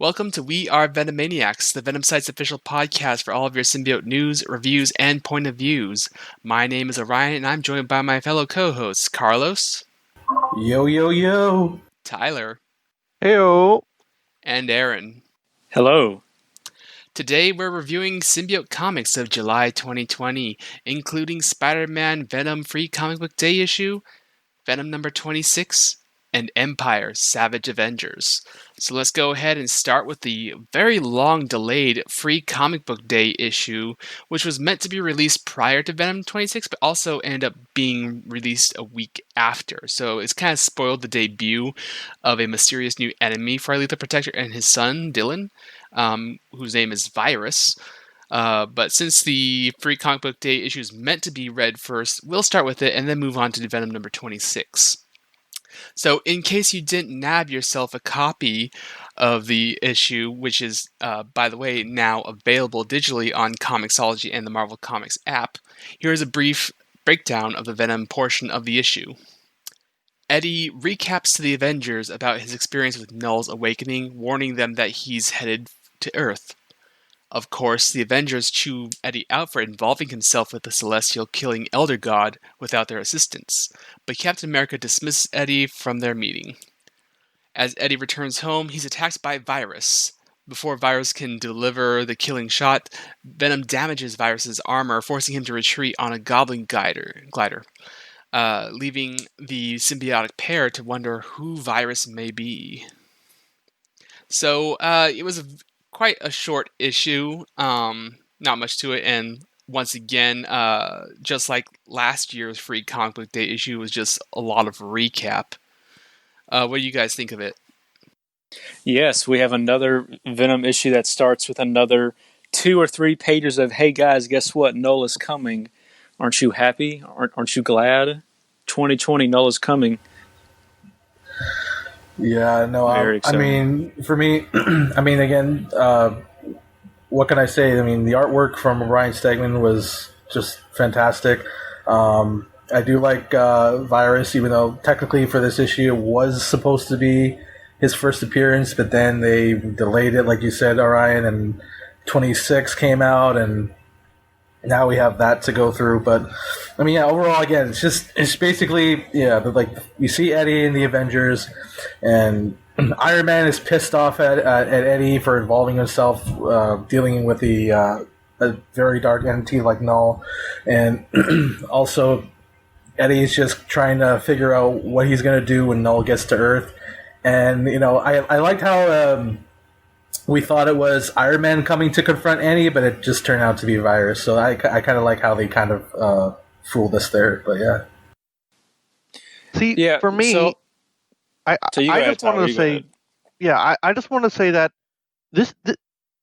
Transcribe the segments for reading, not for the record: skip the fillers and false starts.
Welcome to We Are Venomaniacs, the Venom site's official podcast for all of your symbiote news, reviews, and point of views. My name is Orion, and I'm joined by my fellow co-hosts, Carlos. Yo, yo, yo. Tyler. Heyo. And Aaron. Hello. Today we're reviewing symbiote comics of July 2020, including Spider-Man Venom Free Comic Book Day issue, Venom number 26, and Empyre Savage Avengers. So let's go ahead and start with the very long delayed Free Comic Book Day issue, which was meant to be released prior to Venom 26, but also ended up being released a week after. So it's kind of spoiled the debut of a mysterious new enemy for our Lethal Protector and his son, Dylan, whose name is Virus. But since the Free Comic Book Day issue is meant to be read first, we'll start with it and then move on to Venom number 26. So in case you didn't nab yourself a copy of the issue, which is, by the way, now available digitally on Comixology and the Marvel Comics app, here's a brief breakdown of the Venom portion of the issue. Eddie recaps to the Avengers about his experience with Null's awakening, warning them that he's headed to Earth. Of course, the Avengers chew Eddie out for involving himself with the Celestial killing Elder God without their assistance, but Captain America dismisses Eddie from their meeting. As Eddie returns home, he's attacked by Virus. Before Virus can deliver the killing shot, Venom damages Virus's armor, forcing him to retreat on a goblin glider, leaving the symbiotic pair to wonder who Virus may be. So, it was quite a short issue, not much to it, and once again, just like last year's Free Comic Book Day issue, was just a lot of recap. What do you guys think of it? Yes, we have another Venom issue that starts with another 2 or 3 pages of, hey guys, guess what? Null is coming. Aren't you happy? Aren't you glad? 2020, Null is coming. Yeah, no, I mean, for me, again, what can I say? I mean, the artwork from Ryan Stegman was just fantastic. I do like Virus, even though technically for this issue it was supposed to be his first appearance, but then they delayed it, like you said, Orion, and 26 came out, and now we have that to go through. But I mean, yeah, overall, again, it's basically, yeah, like you see Eddie in the Avengers, and Iron Man is pissed off at Eddie for involving himself, dealing with a very dark entity like Null, and also Eddie is just trying to figure out what he's going to do when Null gets to Earth. And you know, I liked how we thought it was Iron Man coming to confront Annie, but it just turned out to be Virus. So I kind of like how they kind of fooled us there. But yeah. See, yeah, for me, I just want to say, I just want to say that this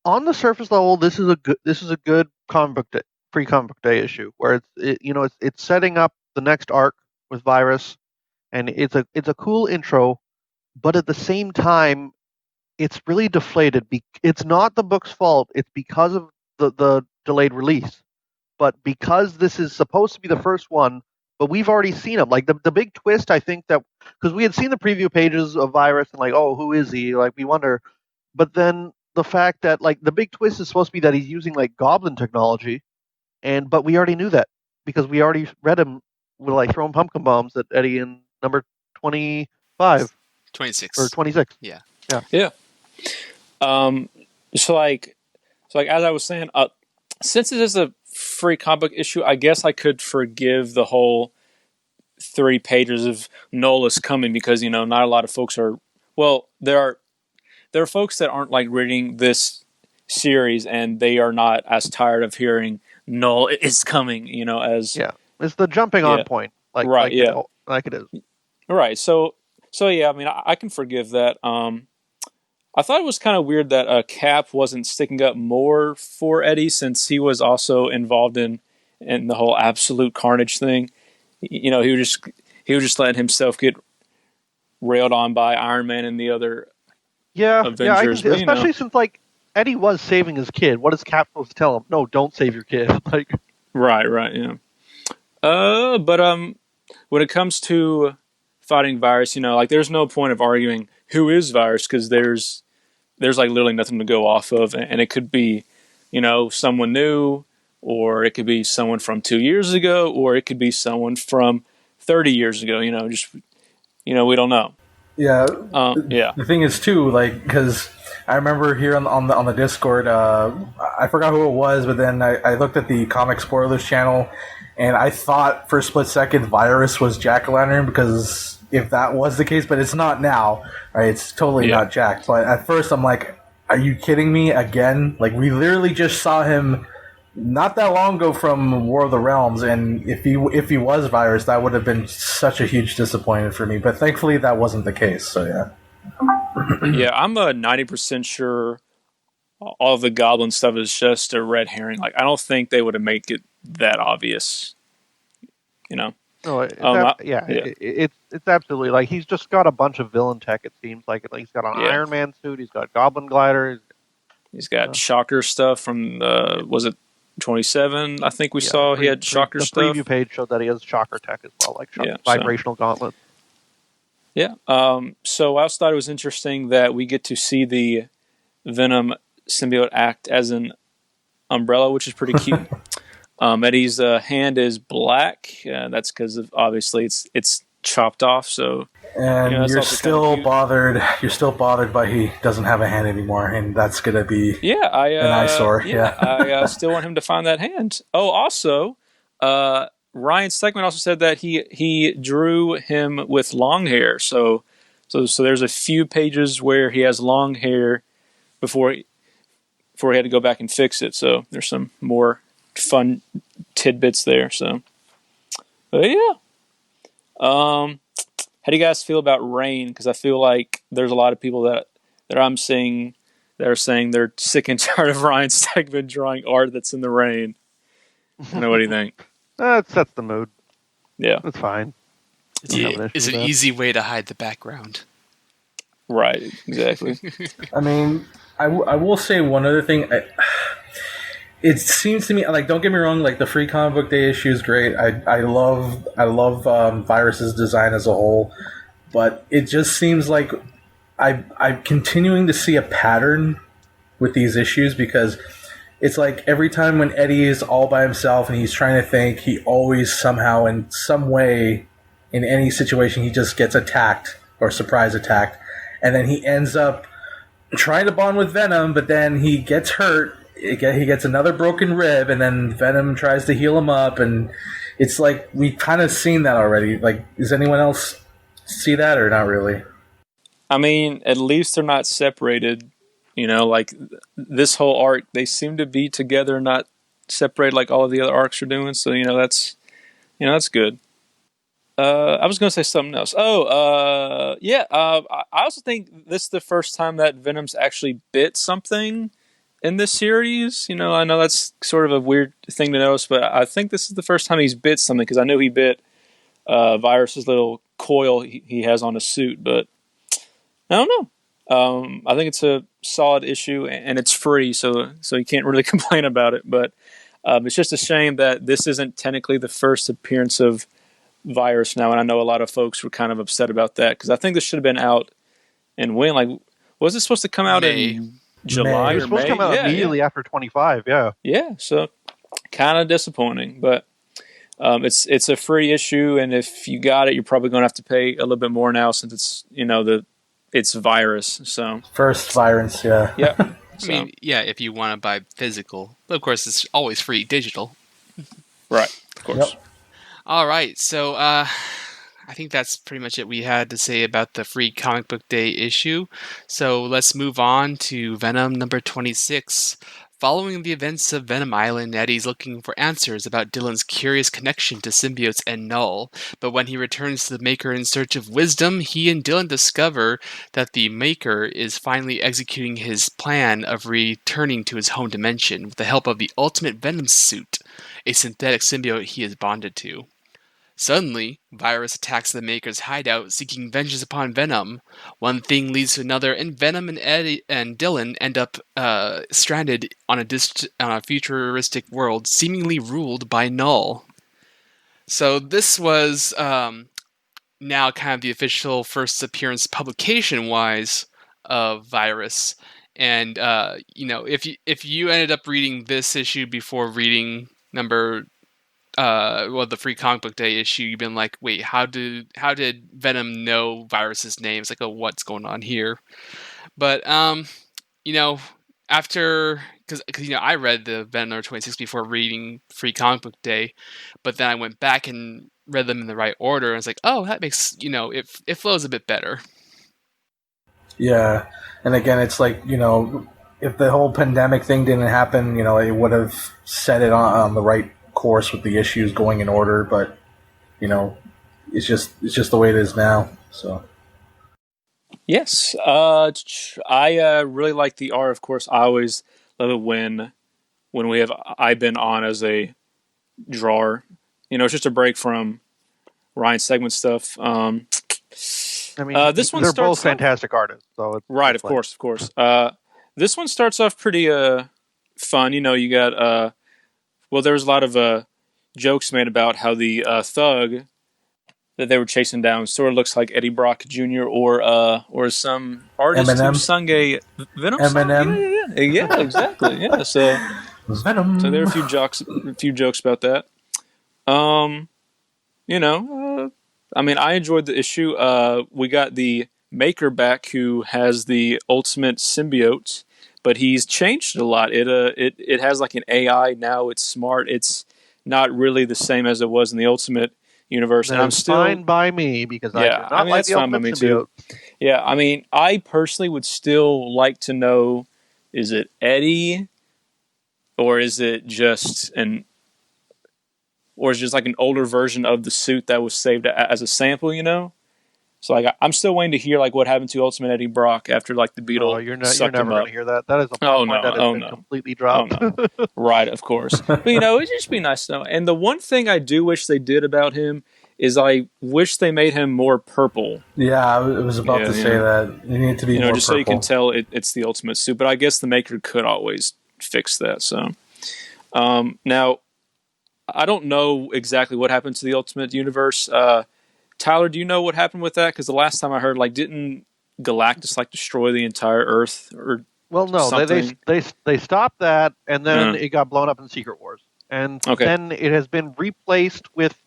on the surface level, this is a good comic book day, Free Comic Book Day issue where it's setting up the next arc with Virus, and it's a cool intro, but at the same time, it's really deflated. It's not the book's fault. It's because of the delayed release. But because this is supposed to be the first one, but we've already seen him. Like the big twist, I think that because we had seen the preview pages of Virus and like, oh, who is he? Like we wonder. But then the fact that like the big twist is supposed to be that he's using like goblin technology, but we already knew that because we already read him with like throwing pumpkin bombs at Eddie in number 25, 26 or 26. Yeah. So as I was saying, since it is a free comic book issue, I guess I could forgive the whole 3 pages of Null is coming because not a lot of folks are. Well, there are folks that aren't like reading this series, and they are not as tired of hearing Null is coming. It's the jumping on point, like it is. Right. So yeah, I mean, I can forgive that. I thought it was kind of weird that Cap wasn't sticking up more for Eddie since he was also involved in the whole absolute carnage thing. He would just let himself get railed on by Iron Man and the other Avengers. Yeah, especially since like Eddie was saving his kid. What is Cap supposed to tell him? No, don't save your kid. Like, right, yeah. But when it comes to fighting Virus, like there's no point of arguing who is Virus because there's there's like literally nothing to go off of, and it could be, someone new, or it could be someone from 2 years ago, or it could be someone from 30 years ago. We don't know. Yeah. Yeah. The thing is too, like, because I remember here on the Discord, I forgot who it was, but then I looked at the Comic Spoilers channel, and I thought for a split second Virus was Jack-O-Lantern, because if that was the case, but it's not now, right? It's totally not Jack. But at first I'm like, are you kidding me again? Like, we literally just saw him not that long ago from War of the Realms, and if he was Virus, that would have been such a huge disappointment for me. But thankfully, that wasn't the case. So yeah. Yeah, I'm 90% sure all of the Goblin stuff is just a red herring. Like, I don't think they would have made it that obvious. No, it's absolutely, like, he's just got a bunch of villain tech. It seems like he's got an Iron Man suit. He's got Goblin glider. He's got Shocker stuff from was it 27? I think we saw he had Shocker stuff. The preview page showed that he has Shocker tech as well, like vibrational gauntlet. Yeah. So I also thought it was interesting that we get to see the Venom symbiote act as an umbrella, which is pretty cute. Eddie's hand is black. That's because obviously it's chopped off. So, and you're still bothered. You're still bothered by he doesn't have a hand anymore, and that's gonna be an eyesore. I still want him to find that hand. Oh, also, Ryan Stegman also said that he drew him with long hair. So there's a few pages where he has long hair before he had to go back and fix it. So there's some more fun tidbits there. So, but yeah. How do you guys feel about rain? Because I feel like there's a lot of people that I'm seeing that are saying they're sick and tired of Ryan Stegman drawing art that's in the rain. What do you think? It sets the mood. Yeah, that's fine. It's an easy way to hide the background. Right, exactly. I mean, I will say one other thing. It seems to me, like, don't get me wrong, like, the Free Comic Book Day issue is great. I love Virus's design as a whole, but it just seems like I'm continuing to see a pattern with these issues, because it's like every time when Eddie is all by himself and he's trying to think, he always somehow, in some way, in any situation, he just gets attacked or surprise attacked, and then he ends up trying to bond with Venom, but then he gets hurt. He gets another broken rib, and then Venom tries to heal him up, and it's like we've kind of seen that already. Like, does anyone else see that or not really? I mean, at least they're not separated. Like this whole arc, they seem to be together, not separated like all of the other arcs are doing. So that's good. I was going to say something else. I also think this is the first time that Venom's actually bit something in this series. I know that's sort of a weird thing to notice, but I think this is the first time he's bit something, because I know he bit Virus's little coil he has on his suit, but I don't know. I think it's a solid issue, and it's free, so you can't really complain about it, but it's just a shame that this isn't technically the first appearance of Virus now, and I know a lot of folks were kind of upset about that, because I think this should have been out in when? Like, was it supposed to come out in July? It was supposed to come out immediately after 25, yeah. Yeah, so kind of disappointing, but it's a free issue, and if you got it, you're probably going to have to pay a little bit more now, since it's it's Virus. So first Virus, yeah. Yeah. I mean, if you want to buy physical, but of course it's always free digital. Right, of course. Yep. All right, so I think that's pretty much it we had to say about the Free Comic Book Day issue. So let's move on to Venom number 26. Following the events of Venom Island, Eddie's looking for answers about Dylan's curious connection to symbiotes and Null. But when he returns to the Maker in search of wisdom, he and Dylan discover that the Maker is finally executing his plan of returning to his home dimension with the help of the Ultimate Venom suit, a synthetic symbiote he is bonded to. Suddenly, Virus attacks the Maker's hideout, seeking vengeance upon Venom. One thing leads to another, and Venom and Eddie and Dylan end up stranded on a futuristic world, seemingly ruled by Null. So this was now kind of the official first appearance publication-wise of Virus, And if you ended up reading this issue before reading the Free Comic Book Day issue, you've been like, wait, how did Venom know Virus's name? It's like, oh, what's going on here? But after, because I read the Venom number 26 before reading Free Comic Book Day, but then I went back and read them in the right order, and it's like, oh, that makes it flows a bit better. Yeah, and again, it's like, if the whole pandemic thing didn't happen, it would have set it on the right course with the issues going in order. But it's just the way it is now. So yes, I really like the art. Of course, I always love it when we have Iben on as a drawer. It's just a break from Ryan Stegman stuff. This one they're both fantastic artists, so it's right. Of course. This one starts off pretty fun. You got there was a lot of jokes made about how the thug that they were chasing down sort of looks like Eddie Brock Jr. or some artist Eminem. who sung a Venom Eminem. song. Yeah, exactly. Yeah, so Venom. So there are a few jokes about that. I enjoyed the issue. We got the Maker back, who has the ultimate symbiote, but he's changed it a lot. It has like an AI now. It's smart. It's not really the same as it was in the Ultimate universe. And I'm still fine by me, because I do not like the Ultimate symbiote. Yeah, I personally would still like to know: is it Eddie, or is it just like an older version of the suit that was saved as a sample, So I'm still waiting to hear like what happened to Ultimate Eddie Brock after like the Beetle. Oh, you're never going to hear that. That is a point that has been completely dropped. Right, of course. But it'd just be nice to know. And the one thing I do wish they did about him is I wish they made him more purple. Yeah, I was about to say that. You need to be more just purple. So you can tell it's the Ultimate suit. But I guess the Maker could always fix that. So now, I don't know exactly what happened to the Ultimate Universe. Tyler, do you know what happened with that? Because the last time I heard, didn't Galactus destroy the entire Earth or? Well, no, something? they stopped that, and then it got blown up in Secret Wars, and then it has been replaced with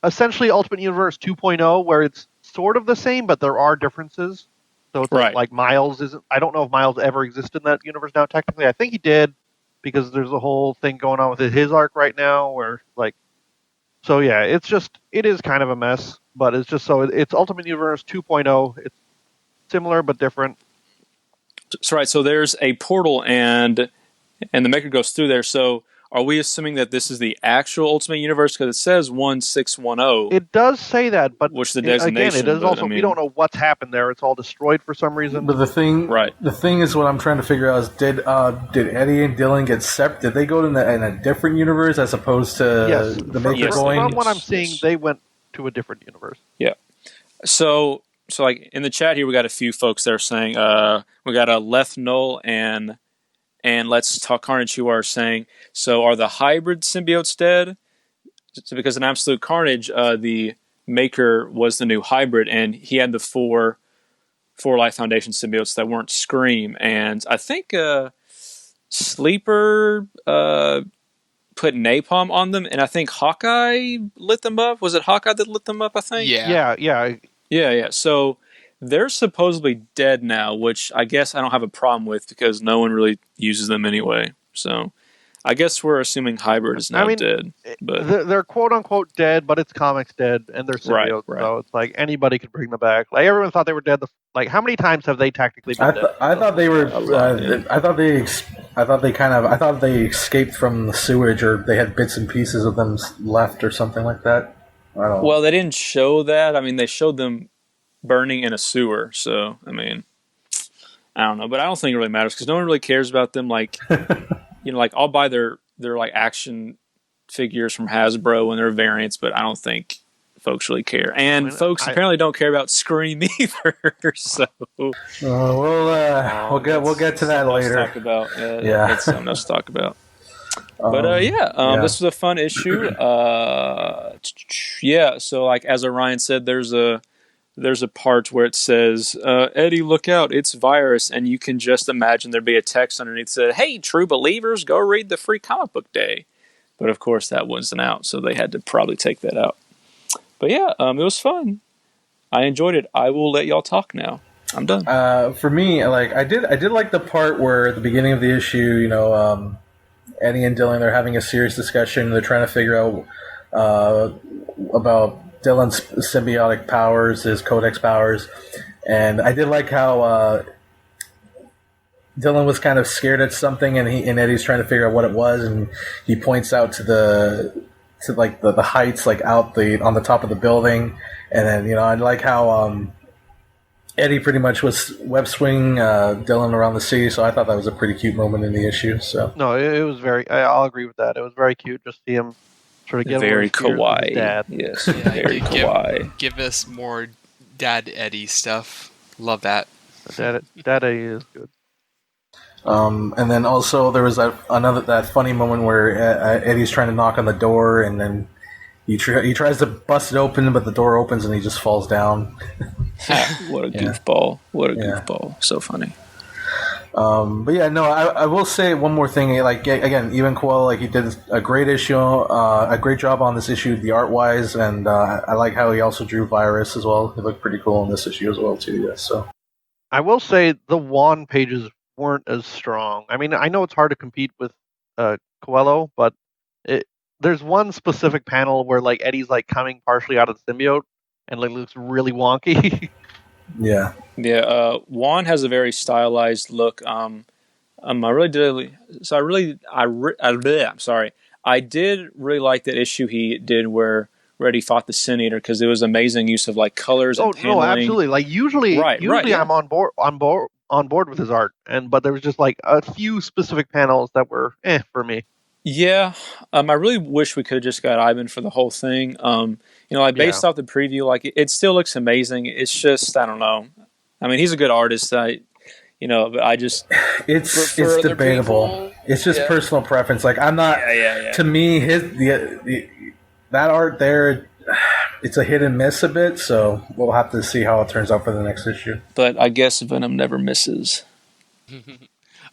essentially Ultimate Universe 2.0, where it's sort of the same, but there are differences. So it's like Miles isn't. I don't know if Miles ever existed in that universe now. Technically, I think he did, because there's a whole thing going on with his arc right now, where So yeah, it is kind of a mess, but it's just it's Ultimate Universe 2.0. It's similar but different. So right, so there's a portal and the Maker goes through there. So are we assuming that this is the actual Ultimate Universe? Because it says 1610. It does say that, but which the designation. Again, it is also we don't know what's happened there. It's all destroyed for some reason. But the thing is, what I'm trying to figure out is, did Eddie and Dylan get separate? Did they go in a different universe as opposed to the Maker going? From what I'm seeing, they went to a different universe. Yeah. So in the chat here, we got a few folks that are saying we got a Leth Null and Let's Talk Carnage who are saying, so are the hybrid symbiotes dead? So because in Absolute Carnage, the Maker was the new hybrid, and he had the four Life Foundation symbiotes that weren't Scream, and I think Sleeper put napalm on them, and I think Hawkeye lit them up. Was it Hawkeye that lit them up? I think. Yeah. So they're supposedly dead now, which I guess I don't have a problem with because no one really uses them anyway. So I guess we're assuming hybrid is now dead. But they're quote unquote dead, but it's comics dead, and they're symbiotes, so it's like anybody could bring them back. Like everyone thought they were dead. How many times have they technically been dead? I thought they were. I thought they escaped from the sewage, or they had bits and pieces of them left, or something like that. I don't know. Well, they didn't show that. They showed them burning in a sewer. So I don't know, but I don't think it really matters because no one really cares about them. I'll buy their action figures from Hasbro and their variants, but I don't think folks really care. And folks apparently don't care about Scream either. So we'll get to that later. Talk about. That's something else to talk about. But this was a fun issue. So as Orion said, there's a there's a part where it says, Eddie, look out, it's virus, and you can just imagine there'd be a text underneath that said, hey, true believers, go read the free comic book day. But of course that wasn't out, so they had to probably take that out. But yeah, it was fun. I enjoyed it. I will let y'all talk now. I'm done. For me, like I did like the part where at the beginning of the issue, Eddie and Dylan, they're having a serious discussion. They're trying to figure out about Dylan's symbiotic powers, his codex powers, and I did like how Dylan was kind of scared at something, and Eddie's trying to figure out what it was, and he points out to the heights, like on the top of the building, and then I like how Eddie pretty much was web swinging Dylan around the city, so I thought that was a pretty cute moment in the issue. So no, it was I'll agree with that. It was very cute just to see him sort of get very kawaii. Dad. Yes, yeah, very kawaii. Give us more Dad Eddie stuff. Love that. Dad Eddie is good. And then also there was that funny moment where Eddie's trying to knock on the door, and then he tries to bust it open, but the door opens and he just falls down. What a goofball! What a goofball! So funny. But yeah, no, I will say one more thing. Like again, even Coelho, like he did a great issue, a great job on this issue, the art wise, and I like how he also drew Virus as well. He looked pretty cool in this issue as well too. Yeah, so I will say the Juan pages weren't as strong. I mean, I know it's hard to compete with Coelho, but there's one specific panel where like Eddie's like coming partially out of the symbiote and like looks really wonky. Yeah. Juan has a very stylized look. I did really like that issue he did where Reddy fought the Sin Eater, because it was amazing use of like colors and paneling. No, absolutely. Like usually I'm on board with his art, but there was just like a few specific panels that were for me. Yeah, I really wish we could have just got Ivan for the whole thing. Based off the preview, like it still looks amazing. It's just, I don't know. I mean, he's a good artist. But I just it's debatable. It's just personal preference. Like I'm not. Yeah. To me, that art there, it's a hit and miss a bit. So we'll have to see how it turns out for the next issue. But I guess Venom never misses.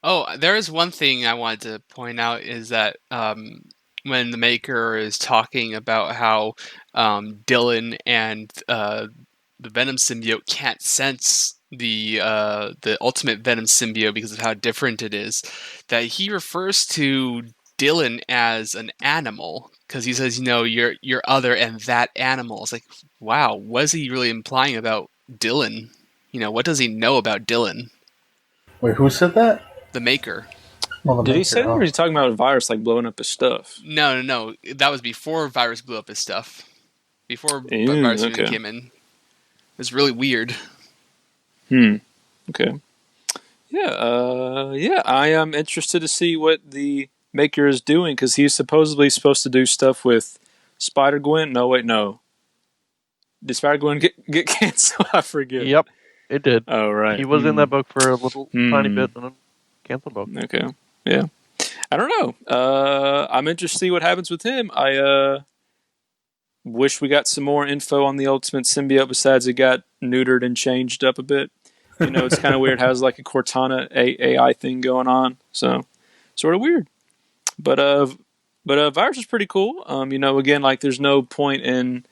Oh, there is one thing I wanted to point out is that when the Maker is talking about how Dylan and the Venom symbiote can't sense the ultimate Venom symbiote because of how different it is, that he refers to Dylan as an animal, because he says, you're other and that animal. It's like, wow, what is he really implying about Dylan? What does he know about Dylan? Wait, who said that? The Maker. Did he say that, or is he talking about a virus like blowing up his stuff? No. That was before Virus blew up his stuff. Before Virus even came in. It was really weird. Okay. Yeah. I am interested to see what the Maker is doing, because he's supposedly supposed to do stuff with Spider-Gwen. No. Did Spider-Gwen get canceled? I forget. Yep, it did. Oh, right. He was in that book for a little tiny bit, and then canceled book. Okay. Yeah. I don't know. I'm interested to see what happens with him. I wish we got some more info on the Ultimate Symbiote besides it got neutered and changed up a bit. It's kind of weird. It has like a Cortana AI thing going on. So, sort of weird. But Virus is pretty cool. Again, like there's no point in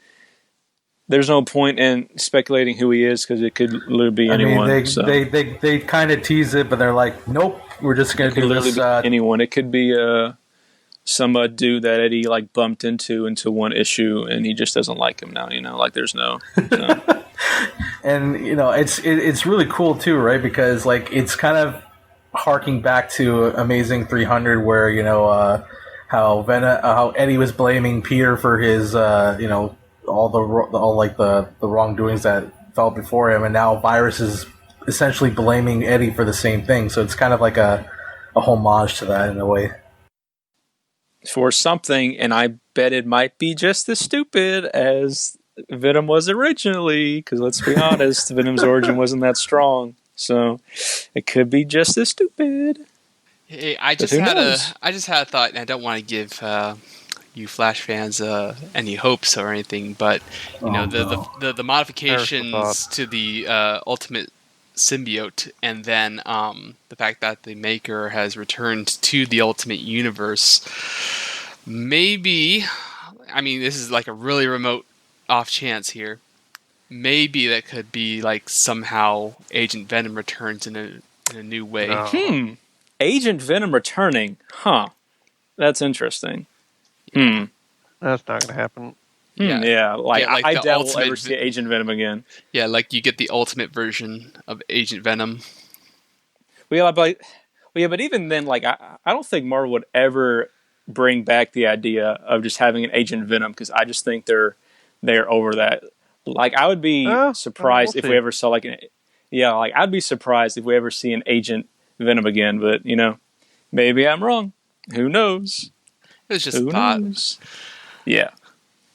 speculating who he is, because it could literally be anyone. They kind of tease it, but they're like, nope, we're just going to do this. Anyone. It could be some dude that Eddie like bumped into one issue, and he just doesn't like him now. Like there's no. And it's really cool too, right? Because like it's kind of harking back to Amazing 300, where how Eddie was blaming Peter for his all the wrongdoings that fell before him, and now Virus is essentially blaming Eddie for the same thing. So it's kind of like a homage to that in a way. For something, and I bet it might be just as stupid as Venom was originally, because let's be honest, Venom's origin wasn't that strong. So it could be just as stupid. Hey, I just had a thought, and I don't want to you Flash fans any hopes or anything, but the modifications to the Ultimate Symbiote, and then the fact that the maker has returned to the Ultimate Universe, maybe, I mean, this is like a really remote off chance here. Maybe that could be like somehow Agent Venom returns in a new way. No. Agent Venom returning, huh? That's interesting. That's not going to happen. Yeah, I doubt we'll ever see Agent Venom again. Yeah, like you get the ultimate version of Agent Venom. But even then, like I don't think Marvel would ever bring back the idea of just having an Agent Venom, because I just think they're over that. Like, I would be surprised if we ever saw I'd be surprised if we ever see an Agent Venom again. But maybe I'm wrong. Who knows? It was just a thought. Yeah.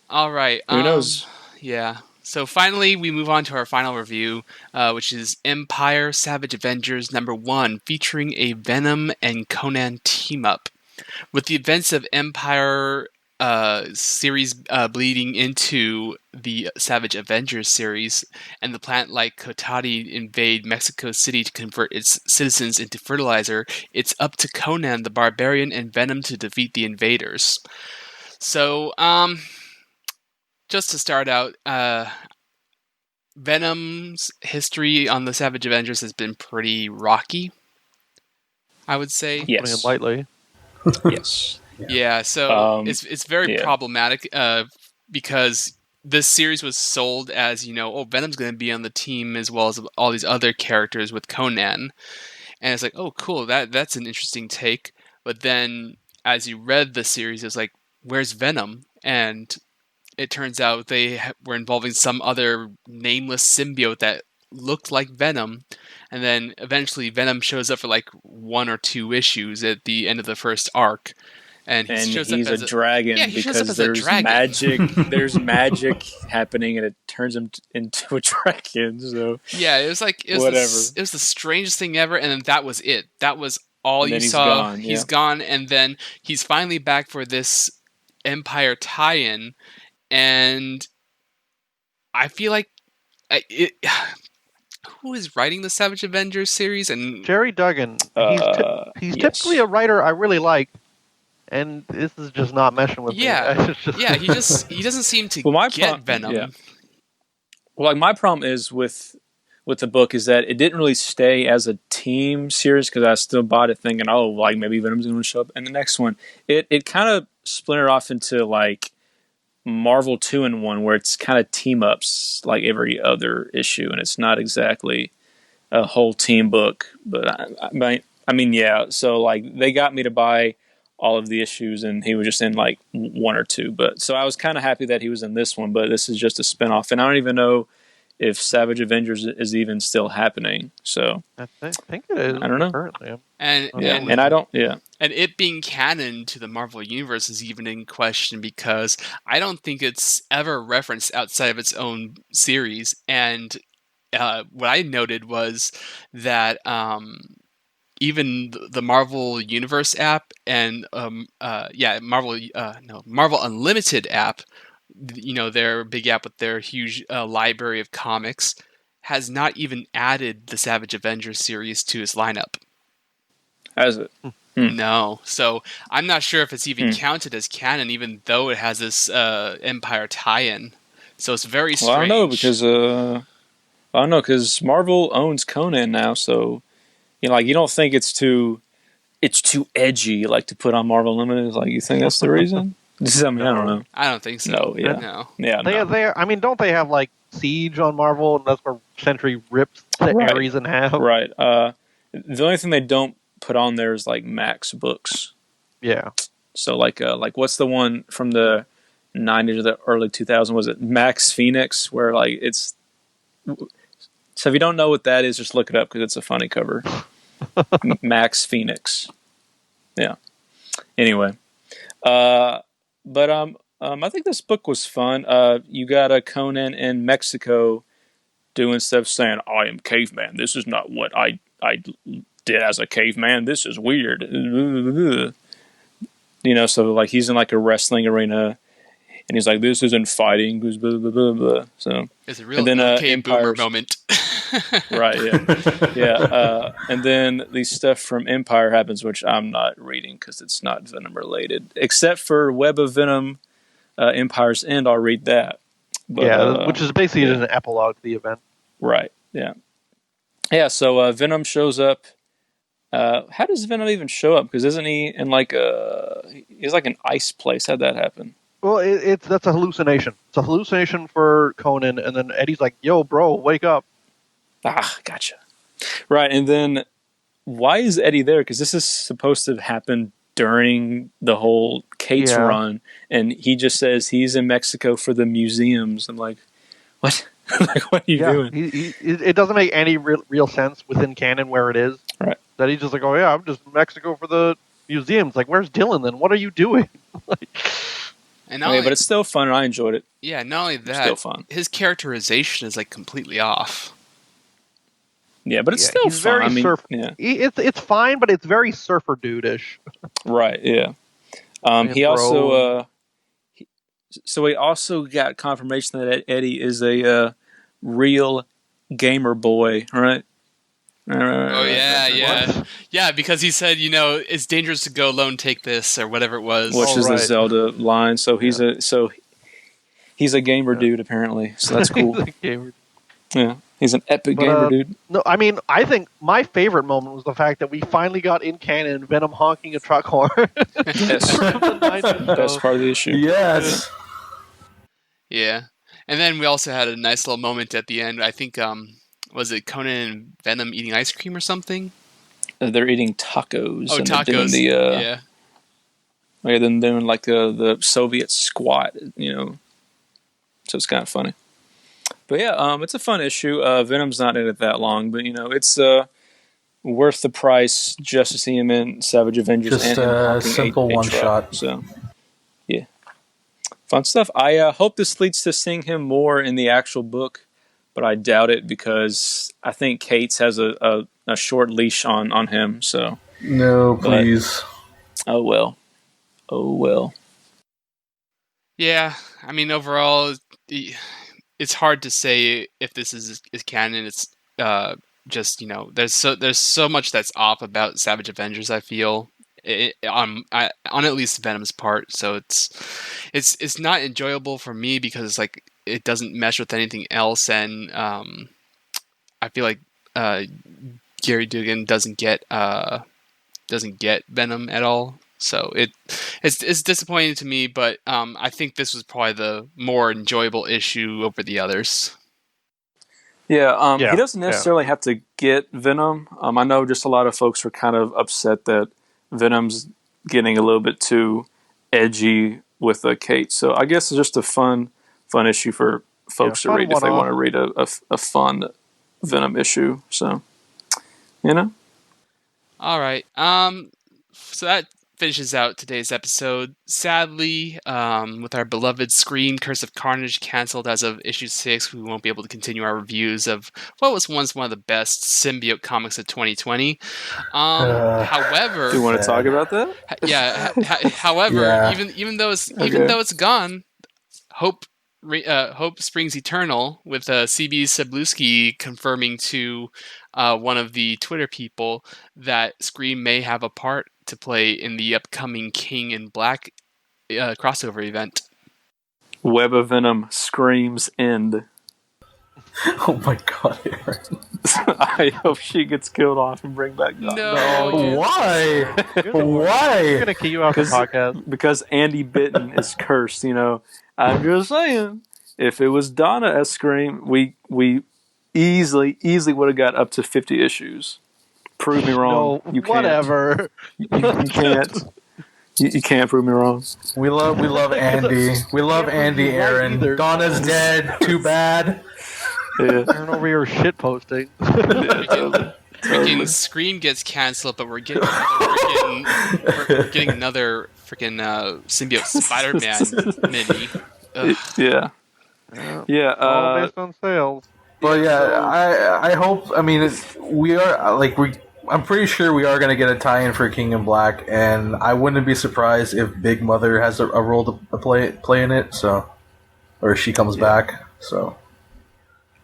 All right. Who knows? Yeah. So finally, we move on to our final review, which is Empyre Savage Avengers #1, featuring a Venom and Conan team-up. With the events of Empyre series bleeding into the Savage Avengers series, and the planet like Kotati invade Mexico City to convert its citizens into fertilizer, it's up to Conan the Barbarian and Venom to defeat the invaders. So, just to start out, Venom's history on the Savage Avengers has been pretty rocky, I would say. Yes. Putting it lightly. Yes. Yeah, so it's very problematic because this series was sold as, Venom's going to be on the team as well as all these other characters with Conan. And it's like, oh, cool, that's an interesting take. But then as you read the series, it's like, where's Venom? And it turns out they were involving some other nameless symbiote that looked like Venom. And then eventually Venom shows up for like 1 or 2 issues at the end of the first arc. And he's a dragon because there's magic. There's magic happening, and it turns him into a dragon. So yeah, it was the strangest thing ever. And then that was it. That was all you saw. He's gone, and then he's finally back for this Empyre tie-in, and I feel like who is writing the Savage Avengers series? And Jerry Duggan. He's typically a writer I really like. And this is just not meshing with me. Yeah, he doesn't seem to get Venom. Yeah. Well, like, my problem is with the book is that it didn't really stay as a team series, because I still bought it thinking, oh, like maybe Venom's going to show up in the next one. It kind of splintered off into like Marvel 2-in-1, where it's kind of team ups like every other issue, and it's not exactly a whole team book. But I mean, yeah. So like they got me to buy all of the issues, and he was just in like 1 or 2. But so I was kind of happy that he was in this one, but this is just a spinoff, and I don't even know if Savage Avengers is even still happening. So I think it is. I don't know currently. And I don't. Yeah, and it being canon to the Marvel Universe is even in question, because I don't think it's ever referenced outside of its own series. And what I noted was that even the Marvel Universe app and Marvel Unlimited app, their big app with their huge library of comics, has not even added the Savage Avengers series to its lineup. Has it? No. So I'm not sure if it's even counted as canon, even though it has this Empyre tie-in. So it's very strange. Well, I don't know because Marvel owns Conan now, so you don't think it's too edgy, like, to put on Marvel Unlimited. Like, you think that's the reason? I don't know. I don't think so. No, yeah. No. Yeah, I mean, don't they have like Siege on Marvel, and that's where Sentry rips the Ares in half? Right. The only thing they don't put on there is like Max books. Yeah. So like what's the one from the 90s or the early 2000s? Was it Max Phoenix? Where like it's. So if you don't know what that is, just look it up because it's a funny cover. Max Phoenix. Yeah. Anyway, but I think this book was fun. You got a Conan in Mexico doing stuff, saying, "I am caveman. This is not what I did as a caveman. This is weird." So like he's in like a wrestling arena, and he's like, "This isn't fighting." Blah, blah, blah, blah, blah. So it's a real boomer moment. Right? Yeah. And then the stuff from Empyre happens, which I'm not reading because it's not Venom related, except for Web of Venom, Empyre's End. I'll read that. But, which is basically an epilogue to the event. Right. Yeah. Yeah. So Venom shows up. How does Venom even show up? Because isn't he in he's like an ice place? How'd that happen? Well, that's a hallucination. It's a hallucination for Conan, and then Eddie's like, "Yo, bro, wake up." Ah, gotcha. Right, and then why is Eddie there? Because this is supposed to happen during the whole Kate's run, and he just says he's in Mexico for the museums. I'm like, what? Like, what are you doing? It doesn't make any real sense within canon where it is. Right. That he's just like, oh yeah, I'm just in Mexico for the museums. Like, where's Dylan then? What are you doing? But it's still fun, and I enjoyed it. Yeah, not only that, still fun. His characterization is like completely off. Yeah, but it's still fun. Very it's fine, but it's very surfer dude-ish. Right. Yeah. He also we also got confirmation that Eddie is a real gamer boy, right? Oh yeah, because he said, it's dangerous to go alone. Take this or whatever it was, which is the Zelda line. So he's a gamer dude apparently. So that's cool. He's a gamer. Yeah, he's an epic gamer dude. No, I mean, I think my favorite moment was the fact that we finally got in canon Venom honking a truck horn. Yes, that's part of the issue. Yes. Yeah, and then we also had a nice little moment at the end. I think was it Conan and Venom eating ice cream or something? They're eating tacos. Oh, tacos. Yeah. Rather than doing like the Soviet squat, So it's kind of funny. But yeah, it's a fun issue. Venom's not in it that long, but it's worth the price just to see him in Savage Avengers. Just a simple one shot. So yeah, fun stuff. I hope this leads to seeing him more in the actual book, but I doubt it because I think Cates has a short leash on him. So no, please. Oh well. Yeah, I mean overall, it's hard to say if this is canon. It's just there's so much that's off about Savage Avengers. I feel on at least Venom's part. So it's not enjoyable for me because it's like it doesn't mesh with anything else, and I feel like Gary Dugan doesn't get Venom at all. So it's disappointing to me, but I think this was probably the more enjoyable issue over the others. Yeah, he doesn't necessarily have to get Venom. I know just a lot of folks were kind of upset that Venom's getting a little bit too edgy with Kate. So I guess it's just a fun issue for folks to read if they want to read a fun Venom issue. So, All right. So that finishes out today's episode. Sadly, with our beloved Scream Curse of Carnage canceled as of issue 6, we won't be able to continue our reviews of what was once one of the best symbiote comics of 2020. However, do you want to talk about that? However, even though it's gone, hope springs eternal, with CB Cebulski confirming to one of the Twitter people that Scream may have a part to play in the upcoming King in Black crossover event. Web of Venom Scream's End. Oh my god, Aaron. I hope she gets killed off and bring back Donna. No. Why? Why? We're gonna kick you off the podcast. Because Andy Bitton is cursed, I'm just saying, if it was Donna as Scream, we easily would have got up to 50 issues. Prove me wrong. No, you can't. Whatever. You can't. You can't prove me wrong. We love Andy. We love Andy, Aaron. Donna's dead. Too bad. Yeah. Aaron over here shit posting. Freaking Scream gets canceled, but we're getting another freaking symbiote Spider-Man mini. Yeah. All based on sales. Well, yeah, I hope. I mean, we are I'm pretty sure we are going to get a tie-in for King in Black, and I wouldn't be surprised if Big Mother has a role to play in it. So, or she comes back. So.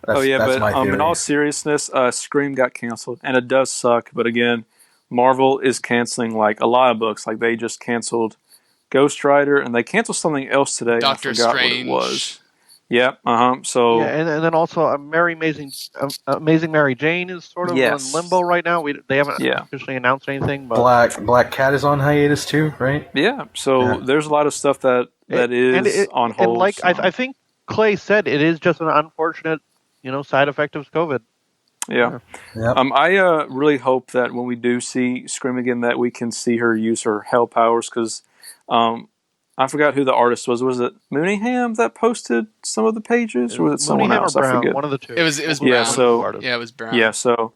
That's in all seriousness, Scream got canceled, and it does suck. But again, Marvel is canceling like a lot of books. Like they just canceled Ghost Rider, and they canceled something else today. Doctor Strange. What it was. Yep. So and then also Amazing Mary Jane is sort of in limbo right now. They haven't officially announced anything. But Black Cat is on hiatus too, right? Yeah. So there's a lot of stuff that is on hold. And like I think Clay said, it is just an unfortunate, side effect of COVID. Yeah. Yep. I really hope that when we do see Scream again, that we can see her use her hell powers, because I forgot who the artist was. Was it Mooneyham that posted some of the pages, or was it someone else? Brown, I forget. One of the two. It was Brown. Yeah, it was Brown. Yeah, so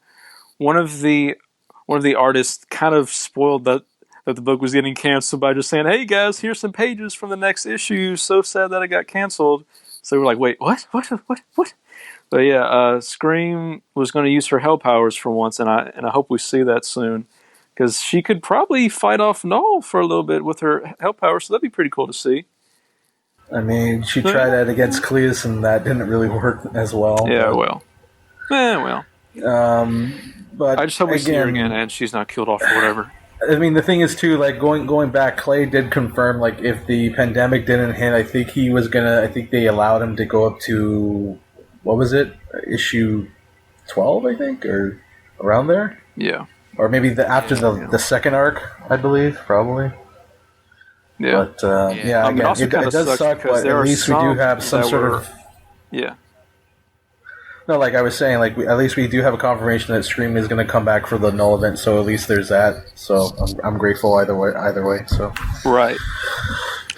one of the artists kind of spoiled that the book was getting canceled by just saying, "Hey guys, here's some pages from the next issue. So sad that it got canceled." So we're like, "Wait, what?" But yeah, Scream was going to use her hell powers for once, and I hope we see that soon, because she could probably fight off Null for a little bit with her hell powers, so that'd be pretty cool to see. I mean, she tried that against Cleus, and that didn't really work as well. Yeah, well. But I just hope we see her again, and she's not killed off or whatever. I mean, the thing is too, like going back, Clay did confirm, like if the pandemic didn't hit, I think they allowed him to go up to, what was it, issue 12, I think, or around there. Yeah. Or maybe after the second arc, I believe, probably. Yeah. But again, it does suck, but at least we do have some sort of. Yeah. No, like I was saying, like at least we do have a confirmation that Scream is going to come back for the Null event, so at least there's that. So I'm grateful either way. So. Right.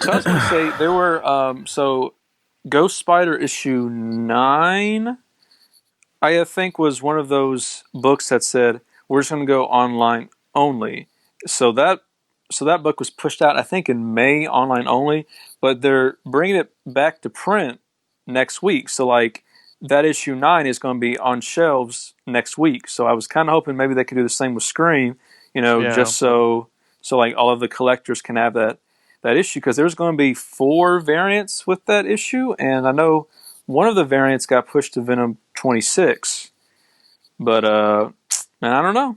So I was going to say there were Ghost Spider issue 9, I think, was one of those books that said we're just going to go online only. So that book was pushed out, I think, in May, online only, but they're bringing it back to print next week. So like that issue 9 is going to be on shelves next week. So I was kind of hoping maybe they could do the same with Scream, just so like all of the collectors can have that issue, because there's going to be 4 variants with that issue, and I know one of the variants got pushed to Venom 26, but man, I don't know.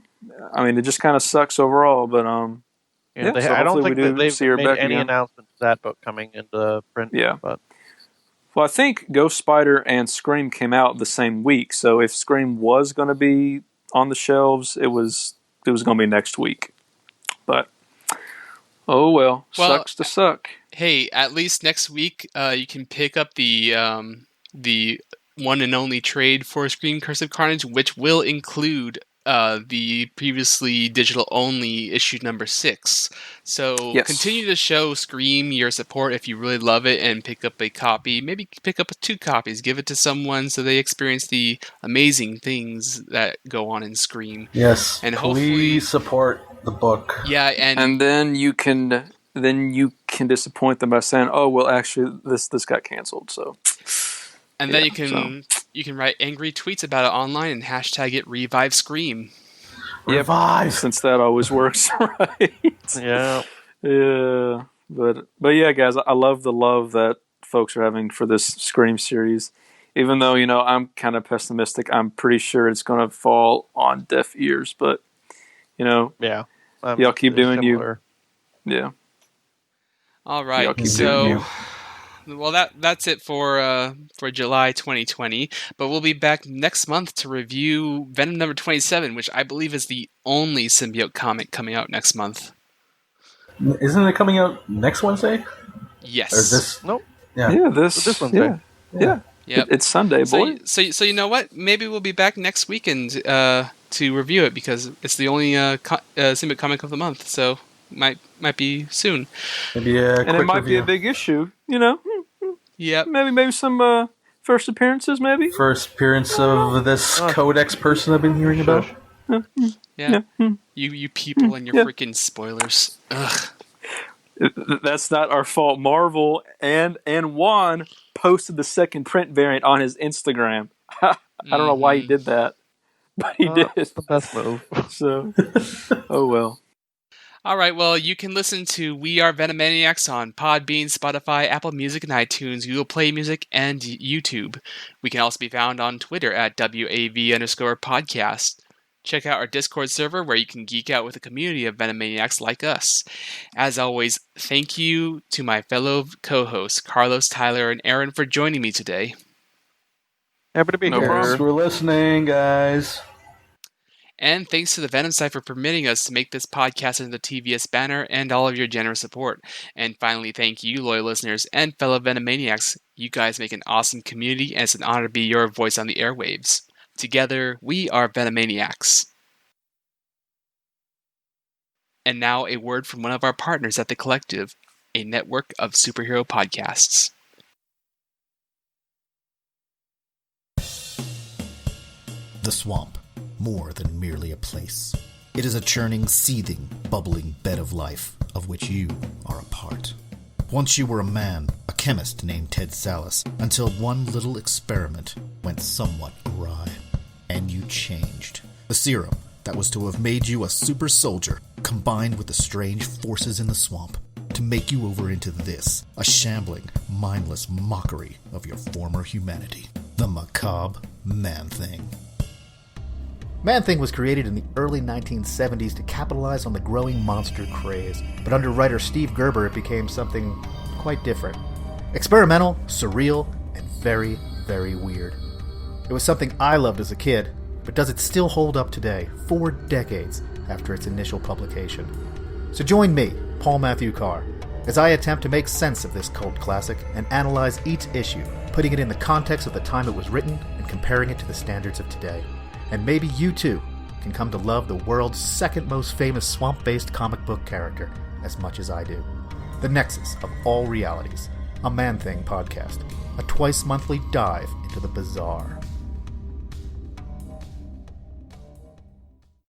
I mean, it just kind of sucks overall, but I don't think that they've made any announcement of that book coming into print. Yeah, but well, I think Ghost Spider and Scream came out the same week, so if Scream was going to be on the shelves, it was going to be next week, but. Oh well, sucks to suck. Hey, at least next week you can pick up the one and only trade for Scream Curse of Carnage, which will include the previously digital only issue number 6. So continue to show Scream your support if you really love it, and pick up a copy. Maybe pick up 2 copies. Give it to someone so they experience the amazing things that go on in Scream. Yes, and please support the book. Yeah, and then you can disappoint them by saying, "Oh, well, actually, this got canceled." So, and then you can write angry tweets about it online and hashtag it Revive Scream. Revive, since that always works, right? Yeah. But yeah, guys, I love the love that folks are having for this Scream series. Even though I'm kind of pessimistic, I'm pretty sure it's going to fall on deaf ears. But yeah. Y'all keep doing similar. You. Yeah. All right. So, well, that's it for July 2020. But we'll be back next month to review Venom number 27, which I believe is the only symbiote comic coming out next month. Isn't it coming out next Wednesday? Yes. Or this? Nope. Yeah. This Wednesday. Yeah. Yep. It's Sunday, boy. So you know what? Maybe we'll be back next weekend to review it, because it's the only symbiote comic of the month. So might be soon. Maybe and it might be a big issue. Yep. Maybe some first appearances. Maybe first appearance of this Codex person I've been hearing about. Yeah. You people and your freaking spoilers. Ugh. That's not our fault. Marvel and Juan posted the second print variant on his Instagram. I don't know why he did that, but he did. The best move. So, oh well. All right, well, you can listen to We Are Venomaniacs on Podbean, Spotify, Apple Music, and iTunes, Google Play Music, and YouTube. We can also be found on Twitter at WAV_podcast. Check out our Discord server where you can geek out with a community of Venomaniacs like us. As always, thank you to my fellow co-hosts, Carlos, Tyler, and Aaron, for joining me today. Happy to be here. Thanks for listening, guys. And thanks to the Venom site for permitting us to make this podcast under the TVS banner and all of your generous support. And finally, thank you, loyal listeners and fellow Venomaniacs. You guys make an awesome community, and it's an honor to be your voice on the airwaves. Together, we are Venomaniacs. And now a word from one of our partners at The Collective, a network of superhero podcasts. The Swamp. More than merely a place. It is a churning, seething, bubbling bed of life, of which you are a part. Once you were a man, a chemist named Ted Salas, until one little experiment went somewhat awry. And you changed. The serum that was to have made you a super soldier, combined with the strange forces in the swamp, to make you over into this, a shambling, mindless mockery of your former humanity. The macabre Man-Thing. Man-Thing was created in the early 1970s to capitalize on the growing monster craze, but under writer Steve Gerber it became something quite different. Experimental, surreal, and very, very weird. It was something I loved as a kid, but does it still hold up today, 4 decades after its initial publication? So join me, Paul Matthew Carr, as I attempt to make sense of this cult classic and analyze each issue, putting it in the context of the time it was written and comparing it to the standards of today. And maybe you too can come to love the world's second most famous swamp-based comic book character as much as I do. The Nexus of All Realities, a Man-Thing podcast, a twice-monthly dive into the bizarre.